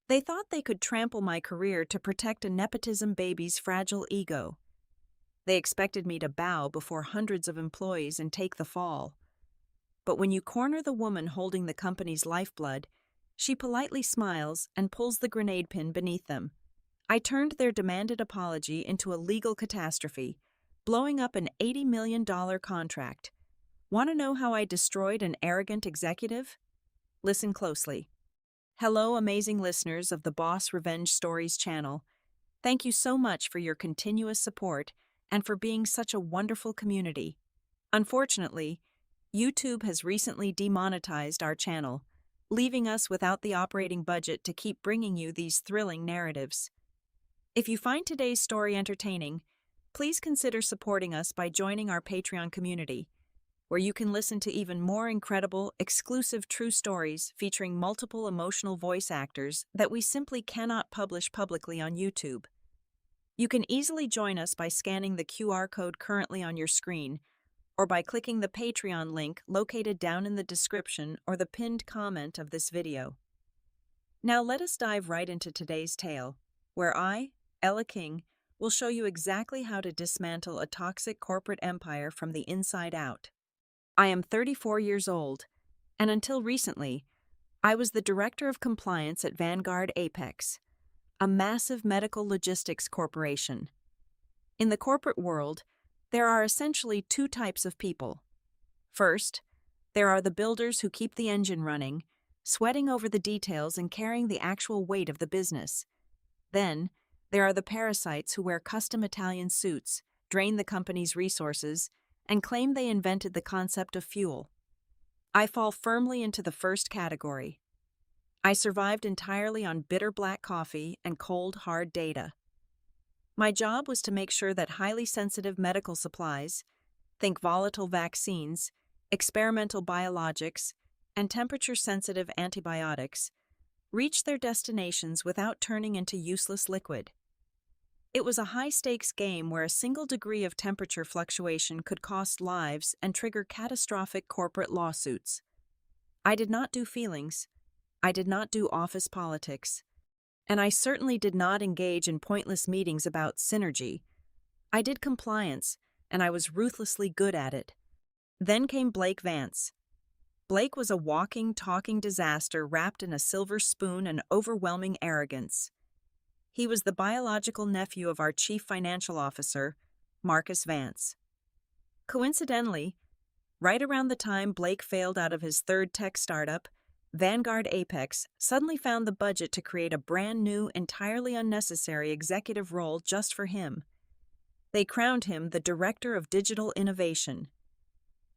They thought they could trample my career to protect a nepotism baby's fragile ego. They expected me to bow before hundreds of employees and take the fall. But when you corner the woman holding the company's lifeblood, she politely smiles and pulls the grenade pin beneath them. I turned their demanded apology into a legal catastrophe, blowing up an $80 million contract. Want to know how I destroyed an arrogant executive? Listen closely. Hello, amazing listeners of the Boss Revenge Stories channel. Thank you so much for your continuous support and for being such a wonderful community. Unfortunately, YouTube has recently demonetized our channel, leaving us without the operating budget to keep bringing you these thrilling narratives. If you find today's story entertaining, please consider supporting us by joining our Patreon community, where you can listen to even more incredible, exclusive true stories featuring multiple emotional voice actors that we simply cannot publish publicly on YouTube. You can easily join us by scanning the QR code currently on your screen, or by clicking the Patreon link located down in the description or the pinned comment of this video. Now let us dive right into today's tale, where I, Ella King, will show you exactly how to dismantle a toxic corporate empire from the inside out. I am 34 years old, and until recently, I was the Director of Compliance at Vanguard Apex, a massive medical logistics corporation. In the corporate world, there are essentially two types of people. First, there are the builders who keep the engine running, sweating over the details and carrying the actual weight of the business. Then, there are the parasites who wear custom Italian suits, drain the company's resources, and claim they invented the concept of fuel. I fall firmly into the first category. I survived entirely on bitter black coffee and cold, hard data. My job was to make sure that highly sensitive medical supplies, think volatile vaccines, experimental biologics, and temperature-sensitive antibiotics, reached their destinations without turning into useless liquid. It was a high-stakes game where a single degree of temperature fluctuation could cost lives and trigger catastrophic corporate lawsuits. I did not do feelings. I did not do office politics. And I certainly did not engage in pointless meetings about synergy. I did compliance, and I was ruthlessly good at it. Then came Blake Vance. Blake was a walking, talking disaster wrapped in a silver spoon and overwhelming arrogance. He was the biological nephew of our chief financial officer, Marcus Vance. Coincidentally, right around the time Blake failed out of his third tech startup, Vanguard Apex suddenly found the budget to create a brand new, entirely unnecessary executive role just for him. They crowned him the Director of Digital Innovation.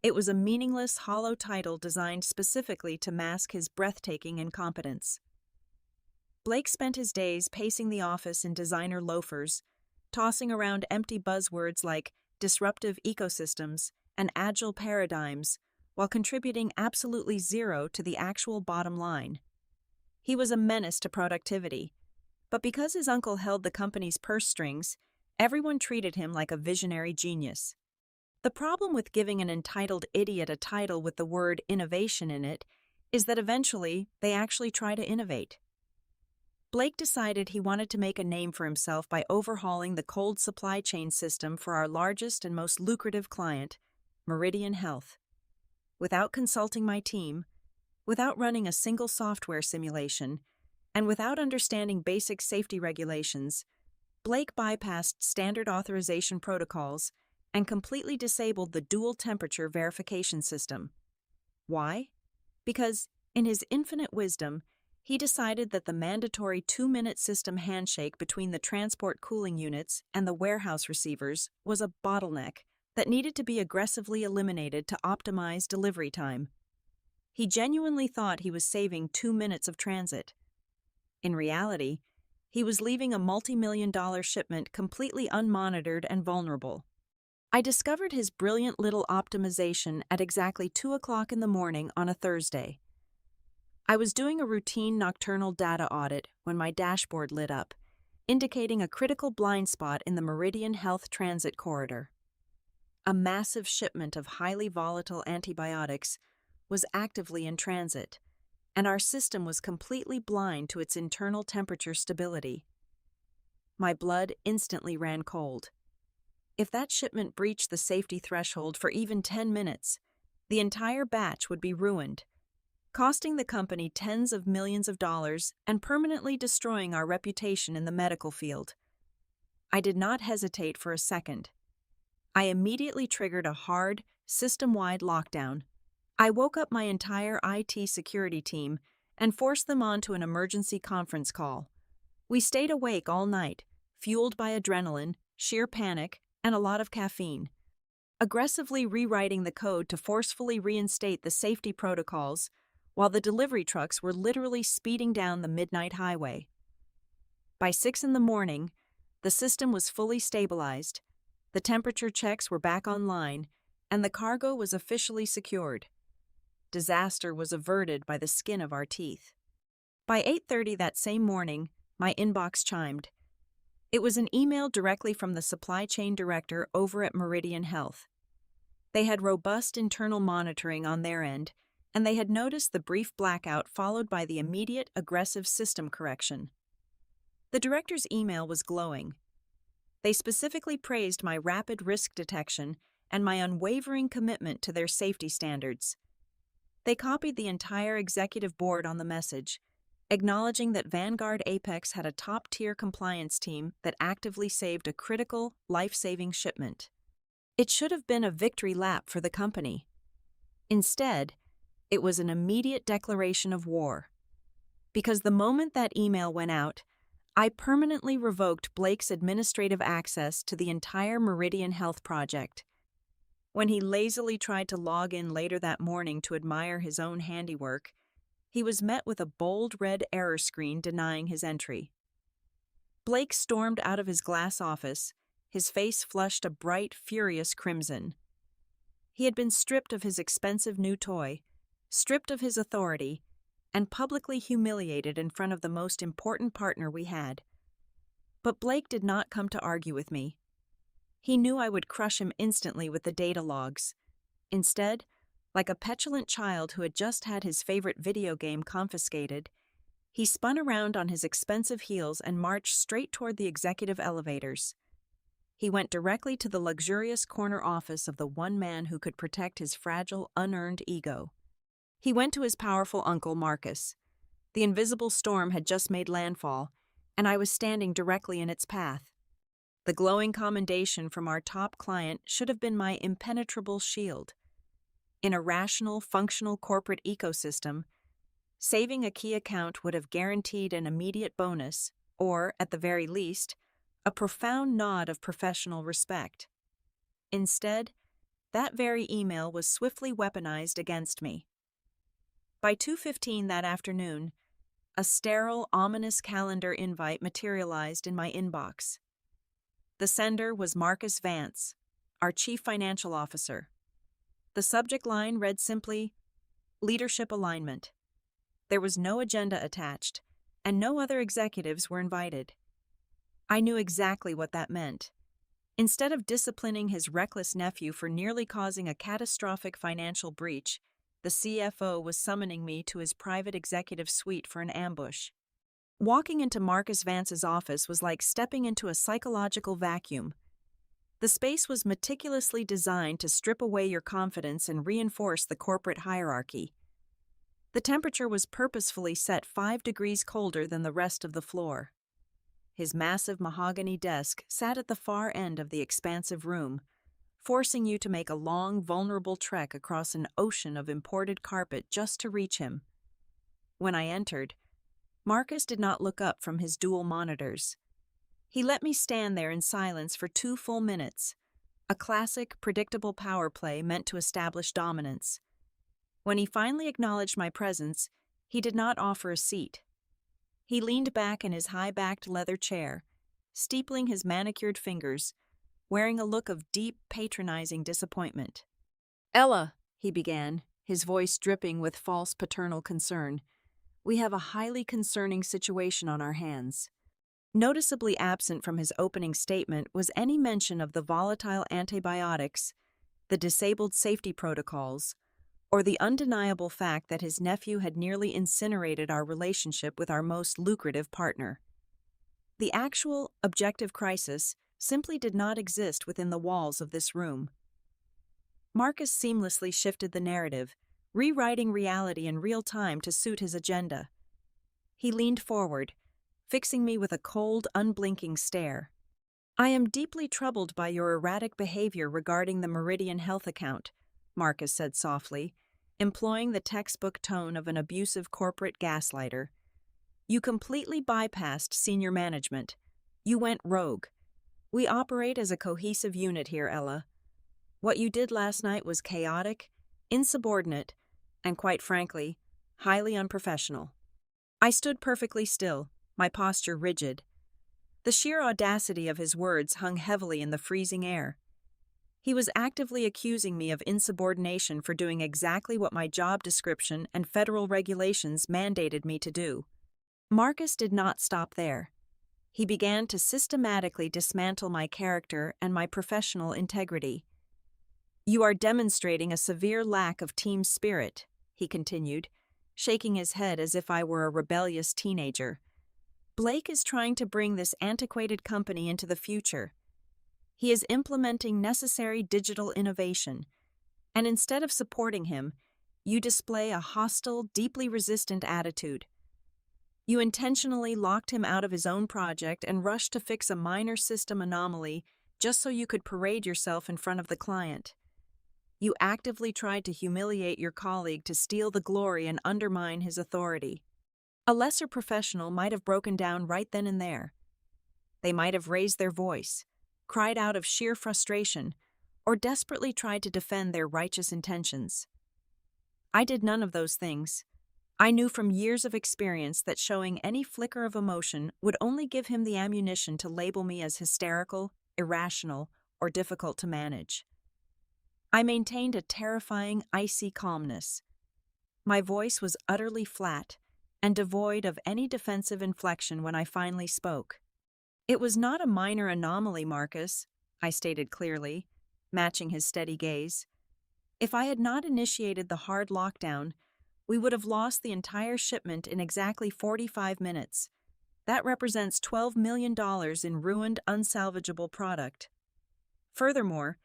It was a meaningless, hollow title designed specifically to mask his breathtaking incompetence. Blake spent his days pacing the office in designer loafers, tossing around empty buzzwords like disruptive ecosystems and agile paradigms, while contributing absolutely zero to the actual bottom line. He was a menace to productivity, but because his uncle held the company's purse strings, everyone treated him like a visionary genius. The problem with giving an entitled idiot a title with the word innovation in it is that eventually they actually try to innovate. Blake decided he wanted to make a name for himself by overhauling the cold supply chain system for our largest and most lucrative client, Meridian Health. Without consulting my team, without running a single software simulation, and without understanding basic safety regulations, Blake bypassed standard authorization protocols and completely disabled the dual temperature verification system. Why? Because, in his infinite wisdom, he decided that the mandatory 2-minute system handshake between the transport cooling units and the warehouse receivers was a bottleneck that needed to be aggressively eliminated to optimize delivery time. He genuinely thought he was saving 2 minutes of transit. In reality, he was leaving a multi-million-dollar shipment completely unmonitored and vulnerable. I discovered his brilliant little optimization at exactly 2 o'clock in the morning on a Thursday. I was doing a routine nocturnal data audit when my dashboard lit up, indicating a critical blind spot in the Meridian Health Transit Corridor. A massive shipment of highly volatile antibiotics was actively in transit, and our system was completely blind to its internal temperature stability. My blood instantly ran cold. If that shipment breached the safety threshold for even 10 minutes, the entire batch would be ruined, costing the company tens of millions of dollars and permanently destroying our reputation in the medical field. I did not hesitate for a second. I immediately triggered a hard, system-wide lockdown. I woke up my entire IT security team and forced them onto an emergency conference call. We stayed awake all night, fueled by adrenaline, sheer panic, and a lot of caffeine, aggressively rewriting the code to forcefully reinstate the safety protocols while the delivery trucks were literally speeding down the midnight highway. By 6 in the morning, the system was fully stabilized, the temperature checks were back online, and the cargo was officially secured. Disaster was averted by the skin of our teeth. By 8:30 that same morning, my inbox chimed. It was an email directly from the supply chain director over at Meridian Health. They had robust internal monitoring on their end, and they had noticed the brief blackout followed by the immediate aggressive system correction. The director's email was glowing. They specifically praised my rapid risk detection and my unwavering commitment to their safety standards. They copied the entire executive board on the message, acknowledging that Vanguard Apex had a top-tier compliance team that actively saved a critical, life-saving shipment. It should have been a victory lap for the company. Instead, it was an immediate declaration of war. Because the moment that email went out, I permanently revoked Blake's administrative access to the entire Meridian Health project. When he lazily tried to log in later that morning to admire his own handiwork, he was met with a bold red error screen denying his entry. Blake stormed out of his glass office, his face flushed a bright, furious crimson. He had been stripped of his expensive new toy, stripped of his authority, and publicly humiliated in front of the most important partner we had. But Blake did not come to argue with me. He knew I would crush him instantly with the data logs. Instead, like a petulant child who had just had his favorite video game confiscated, he spun around on his expensive heels and marched straight toward the executive elevators. He went directly to the luxurious corner office of the one man who could protect his fragile, unearned ego. He went to his powerful uncle, Marcus. The invisible storm had just made landfall, and I was standing directly in its path. The glowing commendation from our top client should have been my impenetrable shield. In a rational, functional corporate ecosystem, saving a key account would have guaranteed an immediate bonus, or, at the very least, a profound nod of professional respect. Instead, that very email was swiftly weaponized against me. By 2:15 that afternoon, a sterile, ominous calendar invite materialized in my inbox. The sender was Marcus Vance, our chief financial officer. The subject line read simply, Leadership Alignment. There was no agenda attached, and no other executives were invited. I knew exactly what that meant. Instead of disciplining his reckless nephew for nearly causing a catastrophic financial breach, the CFO was summoning me to his private executive suite for an ambush. Walking into Marcus Vance's office was like stepping into a psychological vacuum. The space was meticulously designed to strip away your confidence and reinforce the corporate hierarchy. The temperature was purposefully set 5 degrees colder than the rest of the floor. His massive mahogany desk sat at the far end of the expansive room, forcing you to make a long, vulnerable trek across an ocean of imported carpet just to reach him. When I entered, Marcus did not look up from his dual monitors. He let me stand there in silence for 2 full minutes, a classic, predictable power play meant to establish dominance. When he finally acknowledged my presence, he did not offer a seat. He leaned back in his high-backed leather chair, steepling his manicured fingers, wearing a look of deep, patronizing disappointment. "Ella," he began, his voice dripping with false paternal concern, "we have a highly concerning situation on our hands." Noticeably absent from his opening statement was any mention of the volatile antibiotics, the disabled safety protocols, or the undeniable fact that his nephew had nearly incinerated our relationship with our most lucrative partner. The actual, objective crisis simply did not exist within the walls of this room. Marcus seamlessly shifted the narrative, rewriting reality in real time to suit his agenda. He leaned forward, fixing me with a cold, unblinking stare. "I am deeply troubled by your erratic behavior regarding the Meridian Health account," Marcus said softly, employing the textbook tone of an abusive corporate gaslighter. "You completely bypassed senior management. You went rogue. We operate as a cohesive unit here, Ella. What you did last night was chaotic, insubordinate, and quite frankly, highly unprofessional." I stood perfectly still, my posture rigid. The sheer audacity of his words hung heavily in the freezing air. He was actively accusing me of insubordination for doing exactly what my job description and federal regulations mandated me to do. Marcus did not stop there. He began to systematically dismantle my character and my professional integrity. "You are demonstrating a severe lack of team spirit," he continued, shaking his head as if I were a rebellious teenager. "Blake is trying to bring this antiquated company into the future. He is implementing necessary digital innovation, and instead of supporting him, you display a hostile, deeply resistant attitude. You intentionally locked him out of his own project and rushed to fix a minor system anomaly just so you could parade yourself in front of the client. You actively tried to humiliate your colleague to steal the glory and undermine his authority. A lesser professional might have broken down right then and there. They might have raised their voice, cried out of sheer frustration, or desperately tried to defend their righteous intentions. I did none of those things. I knew from years of experience that showing any flicker of emotion would only give him the ammunition to label me as hysterical, irrational, or difficult to manage. I maintained a terrifying, icy calmness. My voice was utterly flat and devoid of any defensive inflection when I finally spoke. "It was not a minor anomaly, Marcus," I stated clearly, matching his steady gaze. "If I had not initiated the hard lockdown, we would have lost the entire shipment in exactly 45 minutes. That represents $12 million in ruined, unsalvageable product. Furthermore,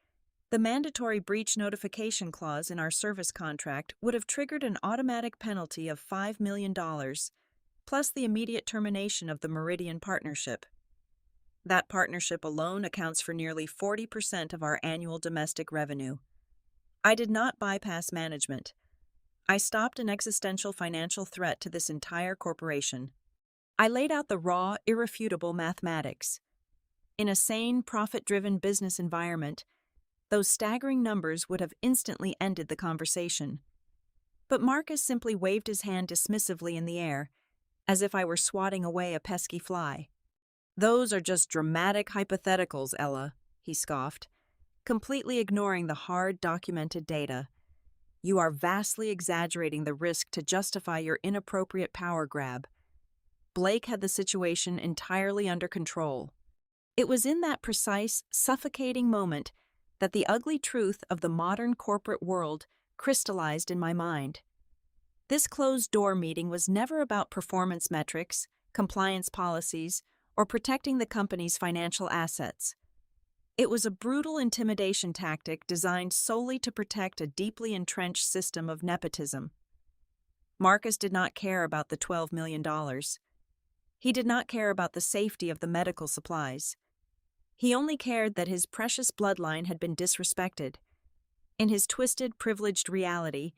the mandatory breach notification clause in our service contract would have triggered an automatic penalty of $5 million, plus the immediate termination of the Meridian partnership. That partnership alone accounts for nearly 40% of our annual domestic revenue. I did not bypass management. I stopped an existential financial threat to this entire corporation. I laid out the raw, irrefutable mathematics. In a sane, profit-driven business environment, those staggering numbers would have instantly ended the conversation. But Marcus simply waved his hand dismissively in the air, as if I were swatting away a pesky fly. "Those are just dramatic hypotheticals, Ella," he scoffed, completely ignoring the hard, documented data. "You are vastly exaggerating the risk to justify your inappropriate power grab. Blake had the situation entirely under control." It was in that precise, suffocating moment that the ugly truth of the modern corporate world crystallized in my mind. This closed-door meeting was never about performance metrics, compliance policies, or protecting the company's financial assets. It was a brutal intimidation tactic designed solely to protect a deeply entrenched system of nepotism. Marcus did not care about the $12 million. He did not care about the safety of the medical supplies. He only cared that his precious bloodline had been disrespected. In his twisted, privileged reality,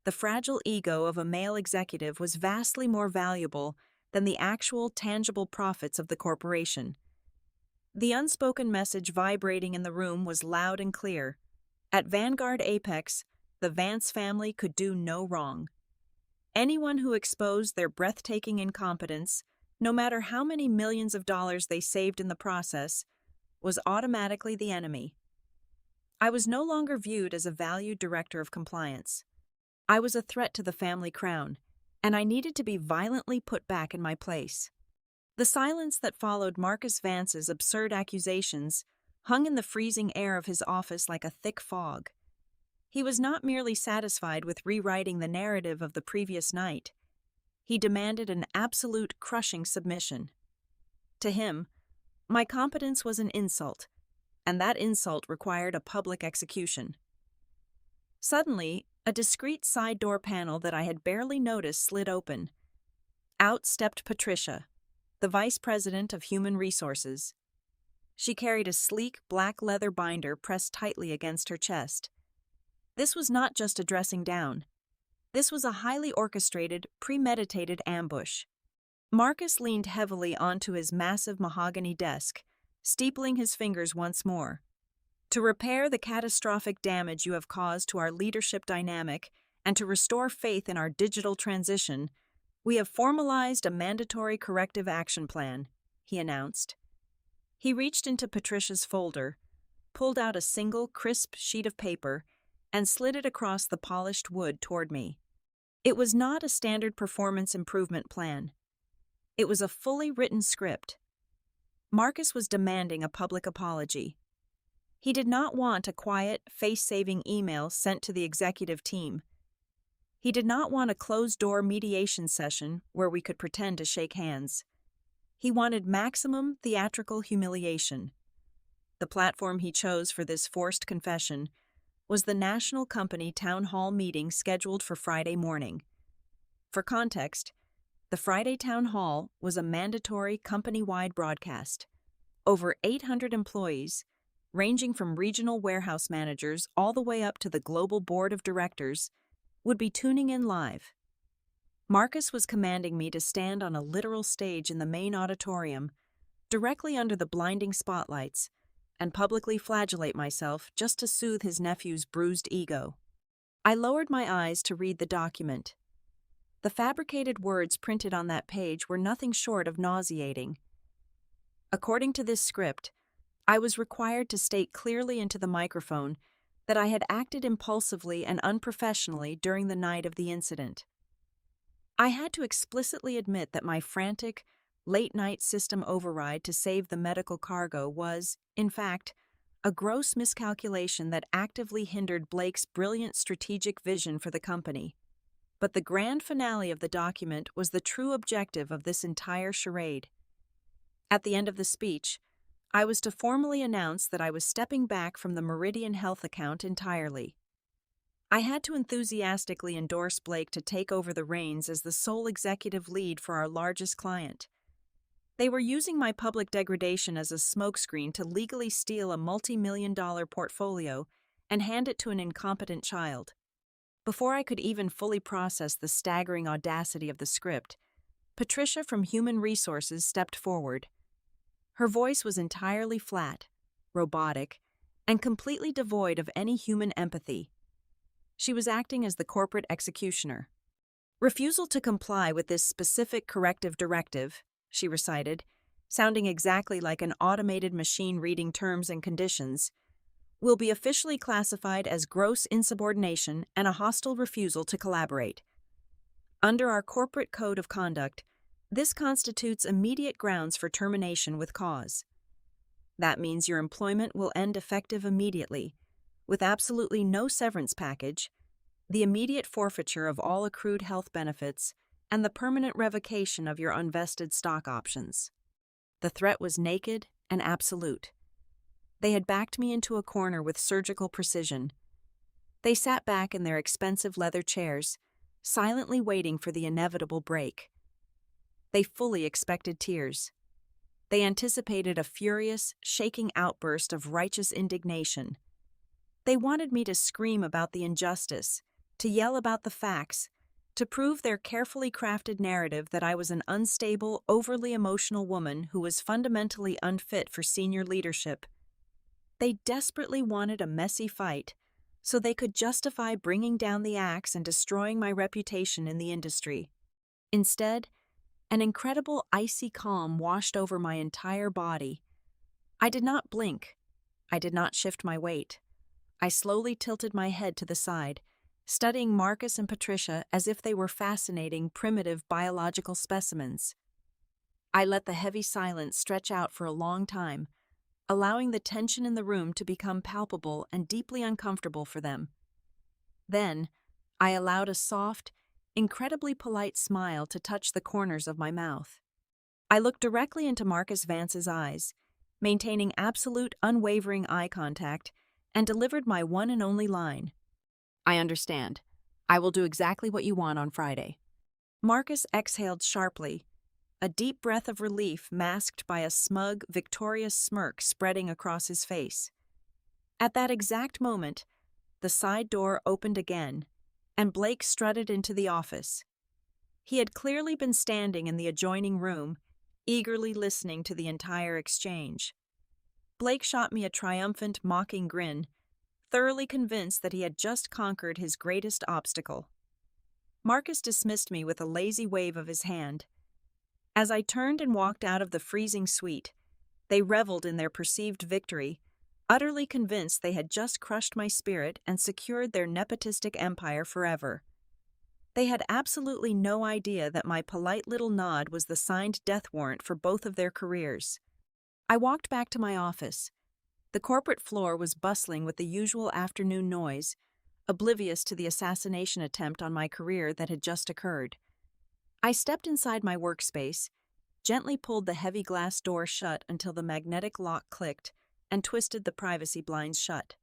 the fragile ego of a male executive was vastly more valuable than the actual, tangible profits of the corporation. The unspoken message vibrating in the room was loud and clear. At Vanguard Apex, the Vance family could do no wrong. Anyone who exposed their breathtaking incompetence, no matter how many millions of dollars they saved in the process, was automatically the enemy. I was no longer viewed as a valued director of compliance. I was a threat to the family crown, and I needed to be violently put back in my place. The silence that followed Marcus Vance's absurd accusations hung in the freezing air of his office like a thick fog. He was not merely satisfied with rewriting the narrative of the previous night. He demanded an absolute crushing submission. To him, my competence was an insult, and that insult required a public execution. Suddenly, a discreet side door panel that I had barely noticed slid open. Out stepped Patricia, the Vice President of Human Resources. She carried a sleek black leather binder pressed tightly against her chest. This was not just a dressing down. This was a highly orchestrated, premeditated ambush. Marcus leaned heavily onto his massive mahogany desk, steepling his fingers once more. To repair the catastrophic damage you have caused to our leadership dynamic and to restore faith in our digital transition, we have formalized a mandatory corrective action plan, he announced. He reached into Patricia's folder, pulled out a single crisp sheet of paper, and slid it across the polished wood toward me. It was not a standard performance improvement plan. It was a fully written script. Marcus was demanding a public apology. He did not want a quiet, face-saving email sent to the executive team. He did not want a closed-door mediation session where we could pretend to shake hands. He wanted maximum theatrical humiliation. The platform he chose for this forced confession was the national company town hall meeting scheduled for Friday morning. For context, the Friday town hall was a mandatory company-wide broadcast. Over 800 employees, ranging from regional warehouse managers all the way up to the global board of directors, would be tuning in live. Marcus was commanding me to stand on a literal stage in the main auditorium, directly under the blinding spotlights, and publicly flagellate myself just to soothe his nephew's bruised ego. I lowered my eyes to read the document. The fabricated words printed on that page were nothing short of nauseating. According to this script, I was required to state clearly into the microphone that I had acted impulsively and unprofessionally during the night of the incident. I had to explicitly admit that my frantic, late-night system override to save the medical cargo was, in fact, a gross miscalculation that actively hindered Blake's brilliant strategic vision for the company. But the grand finale of the document was the true objective of this entire charade. At the end of the speech, I was to formally announce that I was stepping back from the Meridian Health account entirely. I had to enthusiastically endorse Blake to take over the reins as the sole executive lead for our largest client. They were using my public degradation as a smokescreen to legally steal a multi-million-dollar portfolio and hand it to an incompetent child. Before I could even fully process the staggering audacity of the script, Patricia from Human Resources stepped forward. Her voice was entirely flat, robotic, and completely devoid of any human empathy. She was acting as the corporate executioner. Refusal to comply with this specific corrective directive, she recited, sounding exactly like an automated machine reading terms and conditions, will be officially classified as gross insubordination and a hostile refusal to collaborate. Under our corporate code of conduct, this constitutes immediate grounds for termination with cause. That means your employment will end effective immediately, with absolutely no severance package, the immediate forfeiture of all accrued health benefits, and the permanent revocation of your unvested stock options. The threat was naked and absolute. They had backed me into a corner with surgical precision. They sat back in their expensive leather chairs, silently waiting for the inevitable break. They fully expected tears. They anticipated a furious, shaking outburst of righteous indignation. They wanted me to scream about the injustice, to yell about the facts, to prove their carefully crafted narrative that I was an unstable, overly emotional woman who was fundamentally unfit for senior leadership. They desperately wanted a messy fight, so they could justify bringing down the axe and destroying my reputation in the industry. Instead, an incredible icy calm washed over my entire body. I did not blink. I did not shift my weight. I slowly tilted my head to the side, studying Marcus and Patricia as if they were fascinating, primitive biological specimens. I let the heavy silence stretch out for a long time, allowing the tension in the room to become palpable and deeply uncomfortable for them. Then, I allowed a soft, incredibly polite smile to touch the corners of my mouth. I looked directly into Marcus Vance's eyes, maintaining absolute, unwavering eye contact, and delivered my one and only line. "I understand. I will do exactly what you want on Friday." Marcus exhaled sharply, a deep breath of relief masked by a smug, victorious smirk spreading across his face. At that exact moment, the side door opened again, and Blake strutted into the office. He had clearly been standing in the adjoining room, eagerly listening to the entire exchange. Blake shot me a triumphant, mocking grin, thoroughly convinced that he had just conquered his greatest obstacle. Marcus dismissed me with a lazy wave of his hand. As I turned and walked out of the freezing suite, they reveled in their perceived victory, utterly convinced they had just crushed my spirit and secured their nepotistic empire forever. They had absolutely no idea that my polite little nod was the signed death warrant for both of their careers. I walked back to my office. The corporate floor was bustling with the usual afternoon noise, oblivious to the assassination attempt on my career that had just occurred. I stepped inside my workspace, gently pulled the heavy glass door shut until the magnetic lock clicked, and twisted the privacy blinds shut.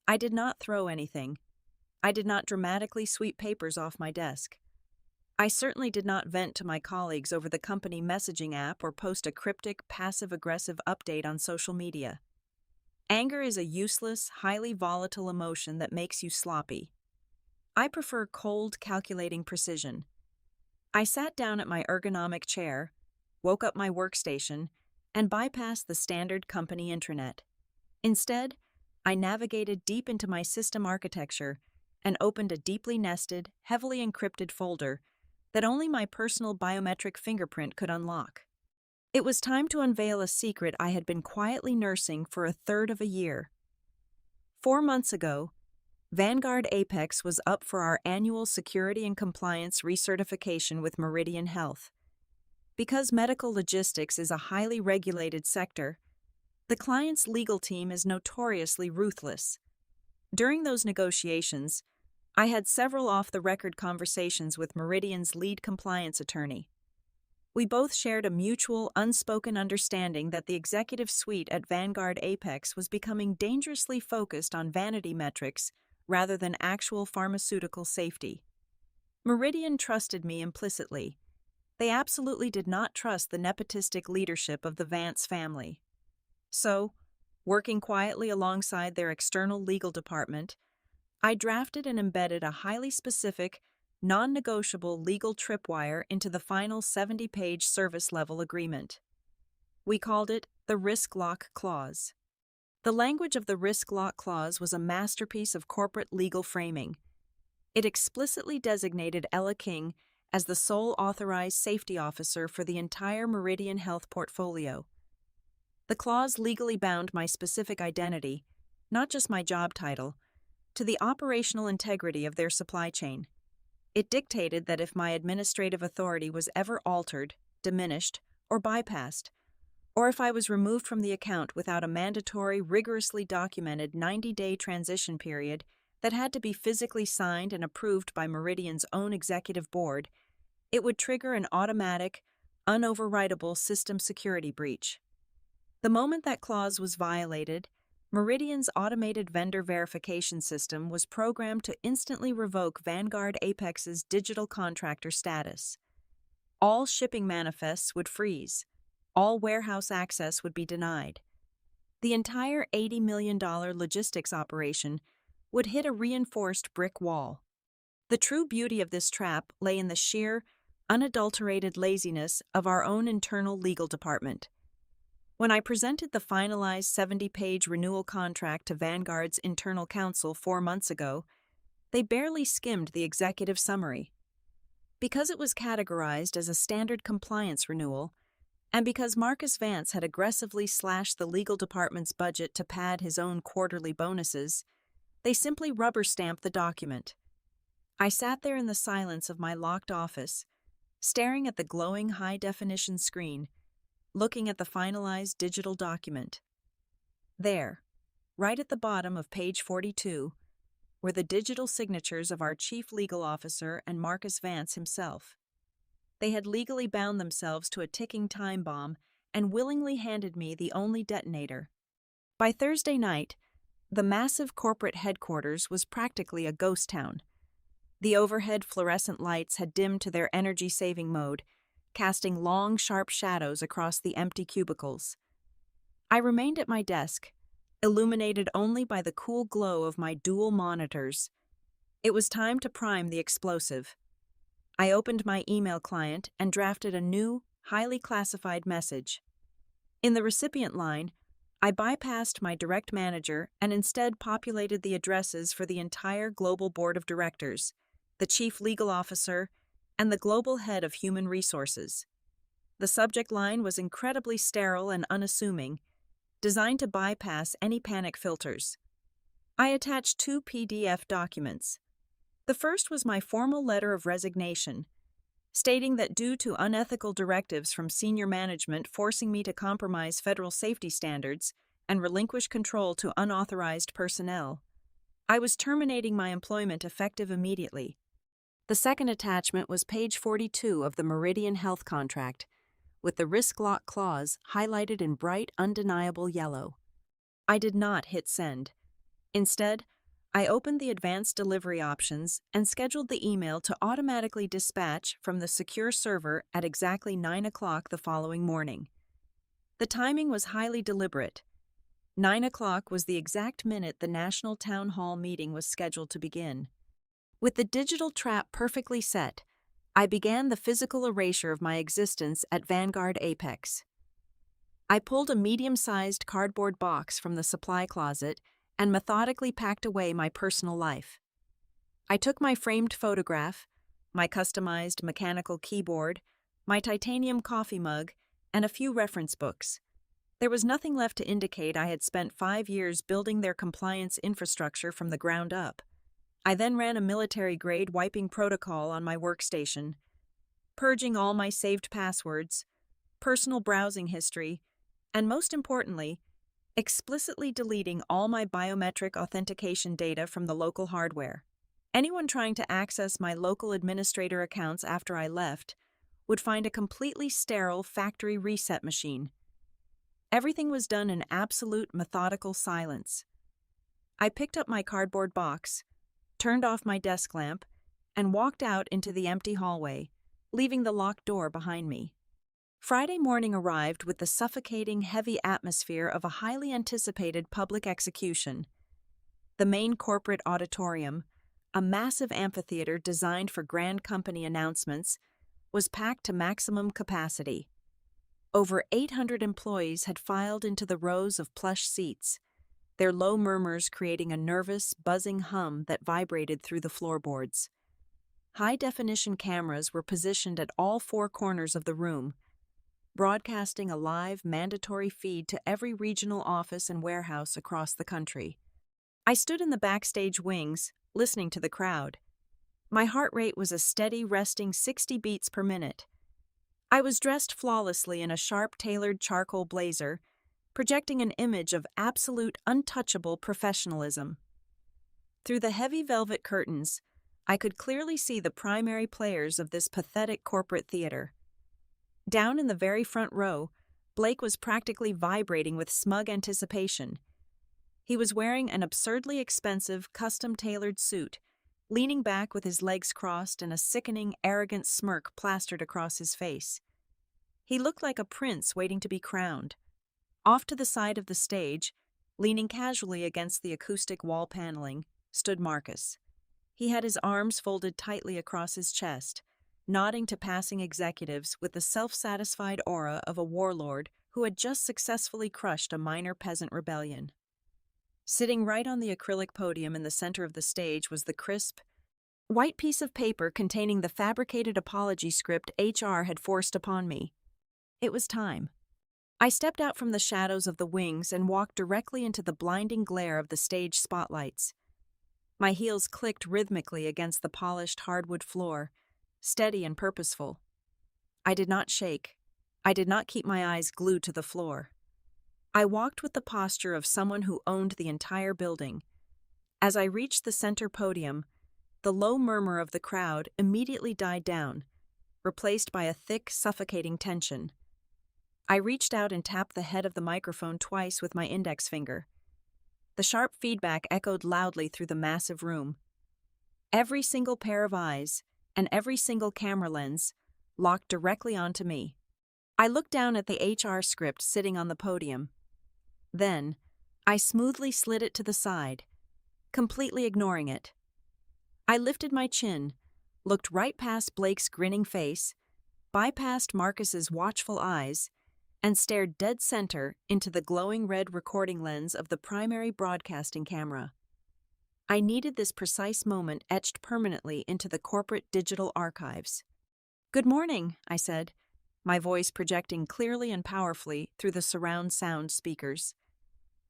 I did not throw anything. I did not dramatically sweep papers off my desk. I certainly did not vent to my colleagues over the company messaging app or post a cryptic, passive-aggressive update on social media. Anger is a useless, highly volatile emotion that makes you sloppy. I prefer cold, calculating precision. I sat down at my ergonomic chair, woke up my workstation, and bypassed the standard company intranet. Instead, I navigated deep into my system architecture and opened a deeply nested, heavily encrypted folder that only my personal biometric fingerprint could unlock. It was time to unveil a secret I had been quietly nursing for a third of a year. 4 months ago, Vanguard Apex was up for our annual security and compliance recertification with Meridian Health. Because medical logistics is a highly regulated sector, the client's legal team is notoriously ruthless. During those negotiations, I had several off-the-record conversations with Meridian's lead compliance attorney. We both shared a mutual, unspoken understanding that the executive suite at Vanguard Apex was becoming dangerously focused on vanity metrics rather than actual pharmaceutical safety. Meridian trusted me implicitly. They absolutely did not trust the nepotistic leadership of the Vance family. So, working quietly alongside their external legal department, I drafted and embedded a highly specific, non-negotiable legal tripwire into the final 70-page service-level agreement. We called it the Risk Lock Clause. The language of the Risk Lock Clause was a masterpiece of corporate legal framing. It explicitly designated Ella King as the sole authorized safety officer for the entire Meridian Health portfolio. The clause legally bound my specific identity, not just my job title, to the operational integrity of their supply chain. It dictated that if my administrative authority was ever altered, diminished, or bypassed, or if I was removed from the account without a mandatory, rigorously documented 90-day transition period that had to be physically signed and approved by Meridian's own executive board, it would trigger an automatic, unoverwritable system security breach. The moment that clause was violated, Meridian's automated vendor verification system was programmed to instantly revoke Vanguard Apex's digital contractor status. All shipping manifests would freeze. All warehouse access would be denied. The entire $80 million logistics operation would hit a reinforced brick wall. The true beauty of this trap lay in the sheer, unadulterated laziness of our own internal legal department. When I presented the finalized 70-page renewal contract to Vanguard's internal counsel 4 months ago, they barely skimmed the executive summary. Because it was categorized as a standard compliance renewal, and because Marcus Vance had aggressively slashed the legal department's budget to pad his own quarterly bonuses, they simply rubber-stamped the document. I sat there in the silence of my locked office, staring at the glowing high-definition screen, looking at the finalized digital document. There, right at the bottom of page 42, were the digital signatures of our chief legal officer and Marcus Vance himself. They had legally bound themselves to a ticking time bomb and willingly handed me the only detonator. By Thursday night, the massive corporate headquarters was practically a ghost town. The overhead fluorescent lights had dimmed to their energy-saving mode, casting long, sharp shadows across the empty cubicles. I remained at my desk, illuminated only by the cool glow of my dual monitors. It was time to prime the explosive. I opened my email client and drafted a new, highly classified message. In the recipient line, I bypassed my direct manager and instead populated the addresses for the entire global board of directors, the chief legal officer, and the global head of human resources. The subject line was incredibly sterile and unassuming, designed to bypass any panic filters. I attached 2 PDF documents. The first was my formal letter of resignation, stating that due to unethical directives from senior management forcing me to compromise federal safety standards and relinquish control to unauthorized personnel, I was terminating my employment effective immediately. The second attachment was page 42 of the Meridian Health contract, with the risk lock clause highlighted in bright, undeniable yellow. I did not hit send. Instead, I opened the advanced delivery options and scheduled the email to automatically dispatch from the secure server at exactly 9 o'clock the following morning. The timing was highly deliberate. 9 o'clock was the exact minute the National Town Hall meeting was scheduled to begin. With the digital trap perfectly set, I began the physical erasure of my existence at Vanguard Apex. I pulled a medium-sized cardboard box from the supply closet and methodically packed away my personal life. I took my framed photograph, my customized mechanical keyboard, my titanium coffee mug, and a few reference books. There was nothing left to indicate I had spent 5 years building their compliance infrastructure from the ground up. I then ran a military-grade wiping protocol on my workstation, purging all my saved passwords, personal browsing history, and most importantly, explicitly deleting all my biometric authentication data from the local hardware. Anyone trying to access my local administrator accounts after I left would find a completely sterile factory reset machine. Everything was done in absolute methodical silence. I picked up my cardboard box, turned off my desk lamp, and walked out into the empty hallway, leaving the locked door behind me. Friday morning arrived with the suffocating, heavy atmosphere of a highly anticipated public execution. The main corporate auditorium, a massive amphitheater designed for grand company announcements, was packed to maximum capacity. Over 800 employees had filed into the rows of plush seats, their low murmurs creating a nervous, buzzing hum that vibrated through the floorboards. High-definition cameras were positioned at all 4 corners of the room, broadcasting a live, mandatory feed to every regional office and warehouse across the country. I stood in the backstage wings, listening to the crowd. My heart rate was a steady, resting 60 beats per minute. I was dressed flawlessly in a sharp, tailored charcoal blazer, projecting an image of absolute, untouchable professionalism. Through the heavy velvet curtains, I could clearly see the primary players of this pathetic corporate theater. Down in the very front row, Blake was practically vibrating with smug anticipation. He was wearing an absurdly expensive, custom-tailored suit, leaning back with his legs crossed and a sickening, arrogant smirk plastered across his face. He looked like a prince waiting to be crowned. Off to the side of the stage, leaning casually against the acoustic wall paneling, stood Marcus. He had his arms folded tightly across his chest, nodding to passing executives with the self-satisfied aura of a warlord who had just successfully crushed a minor peasant rebellion. Sitting right on the acrylic podium in the center of the stage was the crisp, white piece of paper containing the fabricated apology script HR had forced upon me. It was time. I stepped out from the shadows of the wings and walked directly into the blinding glare of the stage spotlights. My heels clicked rhythmically against the polished hardwood floor, steady and purposeful. I did not shake. I did not keep my eyes glued to the floor. I walked with the posture of someone who owned the entire building. As I reached the center podium, the low murmur of the crowd immediately died down, replaced by a thick, suffocating tension. I reached out and tapped the head of the microphone twice with my index finger. The sharp feedback echoed loudly through the massive room. Every single pair of eyes and every single camera lens locked directly onto me. I looked down at the HR script sitting on the podium. Then, I smoothly slid it to the side, completely ignoring it. I lifted my chin, looked right past Blake's grinning face, bypassed Marcus's watchful eyes, and stared dead center into the glowing red recording lens of the primary broadcasting camera. I needed this precise moment etched permanently into the corporate digital archives. "Good morning," I said, my voice projecting clearly and powerfully through the surround sound speakers.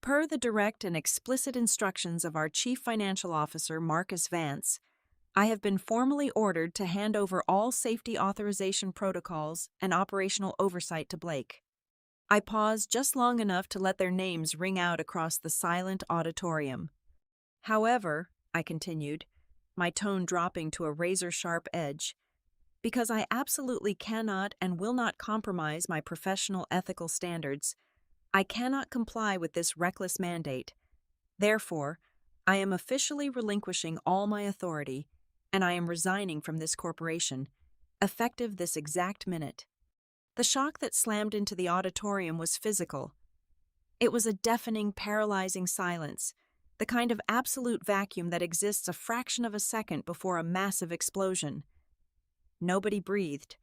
Per the direct and explicit instructions of our Chief Financial Officer, Marcus Vance, I have been formally ordered to hand over all safety authorization protocols and operational oversight to Blake. I paused just long enough to let their names ring out across the silent auditorium. "However," I continued, my tone dropping to a razor-sharp edge, "because I absolutely cannot and will not compromise my professional ethical standards, I cannot comply with this reckless mandate. Therefore, I am officially relinquishing all my authority, and I am resigning from this corporation, effective this exact minute." The shock that slammed into the auditorium was physical. It was a deafening, paralyzing silence, the kind of absolute vacuum that exists a fraction of a second before a massive explosion. Nobody breathed.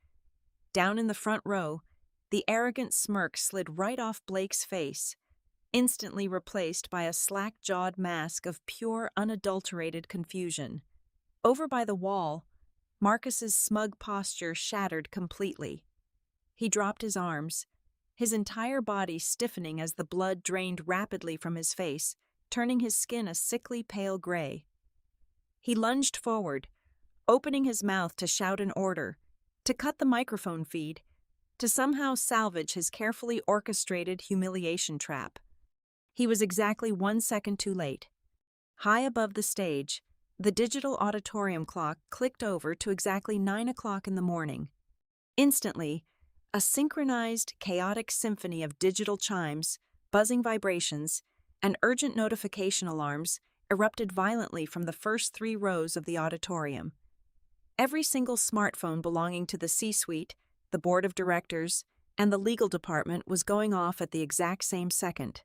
Down in the front row, the arrogant smirk slid right off Blake's face, instantly replaced by a slack-jawed mask of pure, unadulterated confusion. Over by the wall, Marcus's smug posture shattered completely. He dropped his arms, his entire body stiffening as the blood drained rapidly from his face, turning his skin a sickly pale gray. He lunged forward, opening his mouth to shout an order, to cut the microphone feed, to somehow salvage his carefully orchestrated humiliation trap. He was exactly 1 second too late. High above the stage, the digital auditorium clock clicked over to exactly 9 o'clock in the morning. Instantly, a synchronized, chaotic symphony of digital chimes, buzzing vibrations, and urgent notification alarms erupted violently from the first 3 rows of the auditorium. Every single smartphone belonging to the C-suite, the board of directors, and the legal department was going off at the exact same second.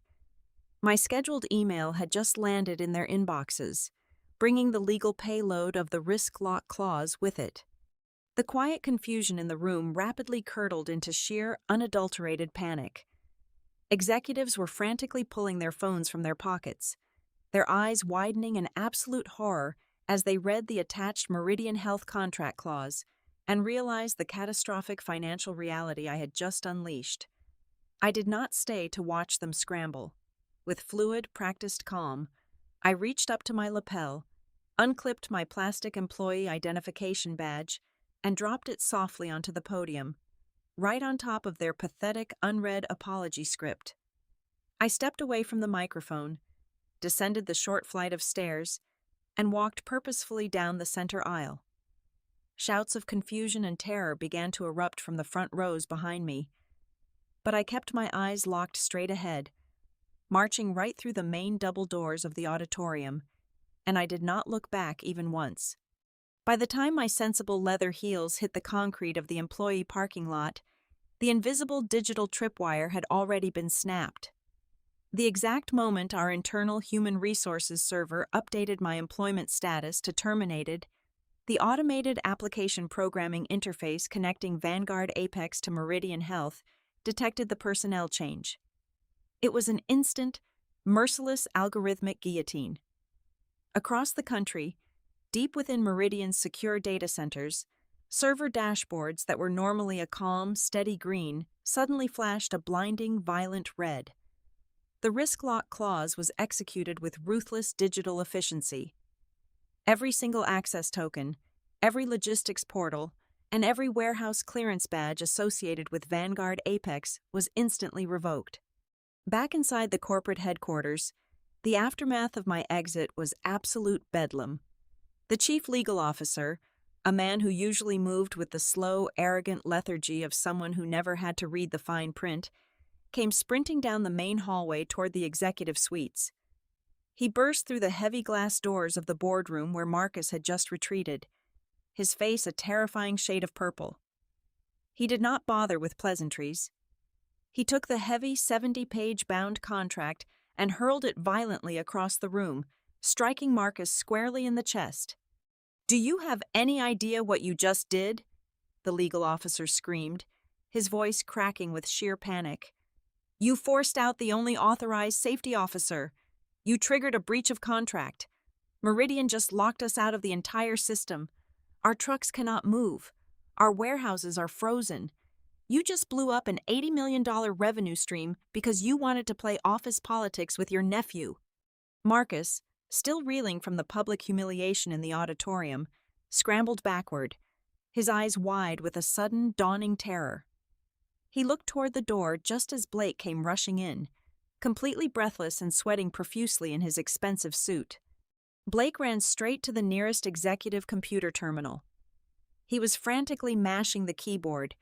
My scheduled email had just landed in their inboxes, bringing the legal payload of the risk lock clause with it. The quiet confusion in the room rapidly curdled into sheer, unadulterated panic. Executives were frantically pulling their phones from their pockets, their eyes widening in absolute horror as they read the attached Meridian Health contract clause and realized the catastrophic financial reality I had just unleashed. I did not stay to watch them scramble. With fluid, practiced calm, I reached up to my lapel, unclipped my plastic employee identification badge, and dropped it softly onto the podium, right on top of their pathetic, unread apology script. I stepped away from the microphone, descended the short flight of stairs, and walked purposefully down the center aisle. Shouts of confusion and terror began to erupt from the front rows behind me, but I kept my eyes locked straight ahead, marching right through the main double doors of the auditorium, and I did not look back even once. By the time my sensible leather heels hit the concrete of the employee parking lot, the invisible digital tripwire had already been snapped. The exact moment our internal human resources server updated my employment status to terminated, the automated application programming interface connecting Vanguard Apex to Meridian Health detected the personnel change. It was an instant, merciless algorithmic guillotine. Across the country, deep within Meridian's secure data centers, server dashboards that were normally a calm, steady green suddenly flashed a blinding, violent red. The risk lock clause was executed with ruthless digital efficiency. Every single access token, every logistics portal, and every warehouse clearance badge associated with Vanguard Apex was instantly revoked. Back inside the corporate headquarters, The aftermath of my exit was absolute bedlam. The chief legal officer, a man who usually moved with the slow, arrogant lethargy of someone who never had to read the fine print, came sprinting down the main hallway toward the executive suites. He burst through the heavy glass doors of the boardroom where Marcus had just retreated, his face a terrifying shade of purple. He did not bother with pleasantries. He took the heavy 70-page bound contract and hurled it violently across the room, striking Marcus squarely in the chest. "Do you have any idea what you just did?" the legal officer screamed, his voice cracking with sheer panic. "You forced out the only authorized safety officer. You triggered a breach of contract. Meridian just locked us out of the entire system. Our trucks cannot move. Our warehouses are frozen. You just blew up an $80 million revenue stream because you wanted to play office politics with your nephew." Marcus, still reeling from the public humiliation in the auditorium, scrambled backward, his eyes wide with a sudden, dawning terror. He looked toward the door just as Blake came rushing in, completely breathless and sweating profusely in his expensive suit. Blake ran straight to the nearest executive computer terminal. He was frantically mashing the keyboard,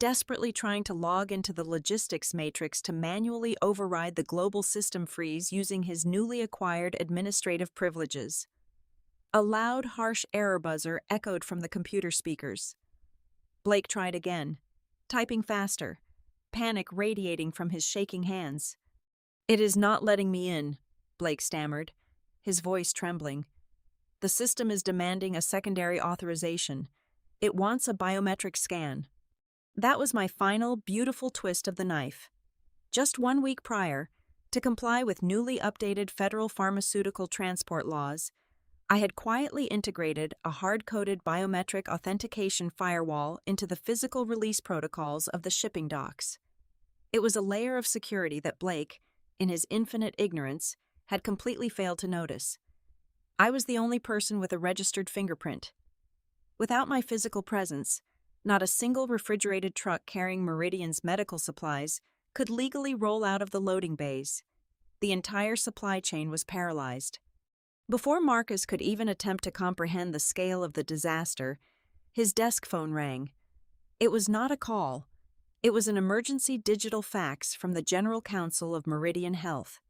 desperately trying to log into the logistics matrix to manually override the global system freeze using his newly acquired administrative privileges. A loud, harsh error buzzer echoed from the computer speakers. Blake tried again, typing faster, panic radiating from his shaking hands. "It is not letting me in," Blake stammered, his voice trembling. "The system is demanding a secondary authorization. It wants a biometric scan." That was my final, beautiful twist of the knife. Just 1 week prior, to comply with newly updated federal pharmaceutical transport laws, I had quietly integrated a hard-coded biometric authentication firewall into the physical release protocols of the shipping docks. It was a layer of security that Blake, in his infinite ignorance, had completely failed to notice. I was the only person with a registered fingerprint. Without my physical presence, not a single refrigerated truck carrying Meridian's medical supplies could legally roll out of the loading bays. The entire supply chain was paralyzed. Before Marcus could even attempt to comprehend the scale of the disaster, his desk phone rang. It was not a call. It was an emergency digital fax from the General Counsel of Meridian Health.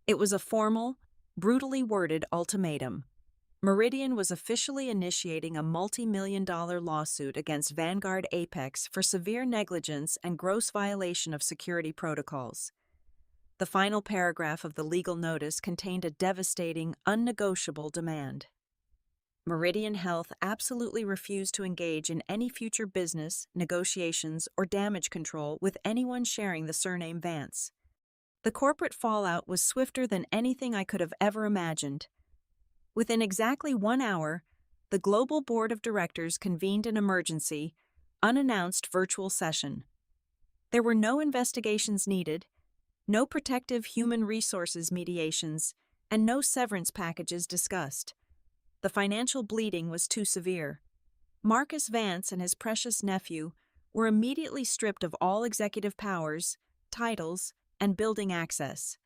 It was a formal, brutally worded ultimatum. Meridian was officially initiating a multi-million-dollar lawsuit against Vanguard Apex for severe negligence and gross violation of security protocols. The final paragraph of the legal notice contained a devastating, unnegotiable demand. Meridian Health absolutely refused to engage in any future business, negotiations, or damage control with anyone sharing the surname Vance. The corporate fallout was swifter than anything I could have ever imagined. Within exactly 1 hour, the global board of directors convened an emergency, unannounced virtual session. There were no investigations needed, no protective human resources mediations, and no severance packages discussed. The financial bleeding was too severe. Marcus Vance and his precious nephew were immediately stripped of all executive powers, titles, and building access.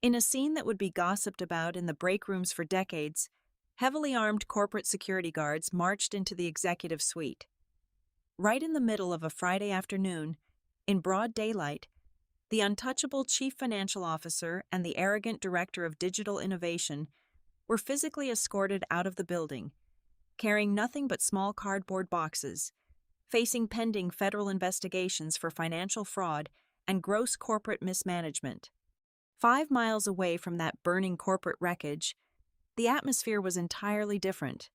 In a scene that would be gossiped about in the break rooms for decades, heavily armed corporate security guards marched into the executive suite. Right in the middle of a Friday afternoon, in broad daylight, the untouchable chief financial officer and the arrogant director of digital innovation were physically escorted out of the building, carrying nothing but small cardboard boxes, facing pending federal investigations for financial fraud and gross corporate mismanagement. 5 miles away from that burning corporate wreckage, the atmosphere was entirely different.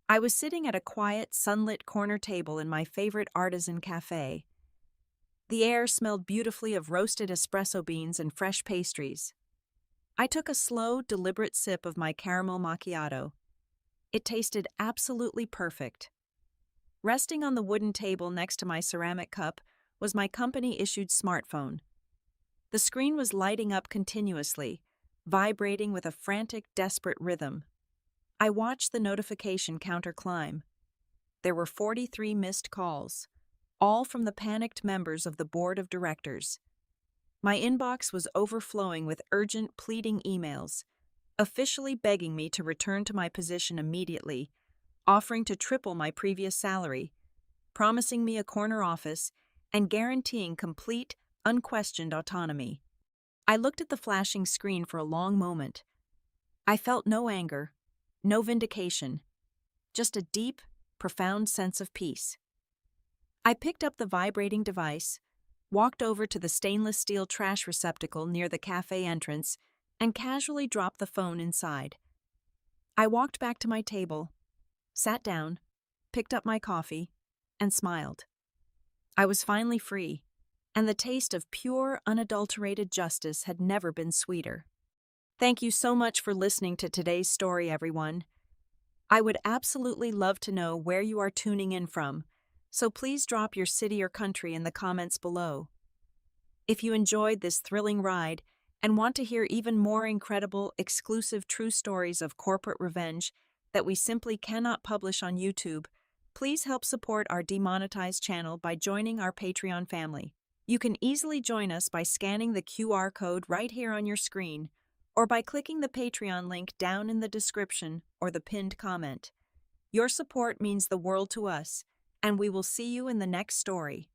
I was sitting at a quiet, sunlit corner table in my favorite artisan cafe. The air smelled beautifully of roasted espresso beans and fresh pastries. I took a slow, deliberate sip of my caramel macchiato. It tasted absolutely perfect. Resting on the wooden table next to my ceramic cup was my company-issued smartphone. The screen was lighting up continuously, vibrating with a frantic, desperate rhythm. I watched the notification counter climb. There were 43 missed calls, all from the panicked members of the board of directors. My inbox was overflowing with urgent, pleading emails, officially begging me to return to my position immediately, offering to triple my previous salary, promising me a corner office, and guaranteeing complete, unquestioned autonomy. I looked at the flashing screen for a long moment. I felt no anger, no vindication, just a deep, profound sense of peace. I picked up the vibrating device, walked over to the stainless steel trash receptacle near the cafe entrance, and casually dropped the phone inside. I walked back to my table, sat down, picked up my coffee, and smiled. I was finally free, and the taste of pure, unadulterated justice had never been sweeter. Thank you so much for listening to today's story, everyone. I would absolutely love to know where you are tuning in from, so please drop your city or country in the comments below. If you enjoyed this thrilling ride and want to hear even more incredible, exclusive true stories of corporate revenge that we simply cannot publish on YouTube, please help support our demonetized channel by joining our Patreon family. You can easily join us by scanning the QR code right here on your screen, or by clicking the Patreon link down in the description or the pinned comment. Your support means the world to us, and we will see you in the next story.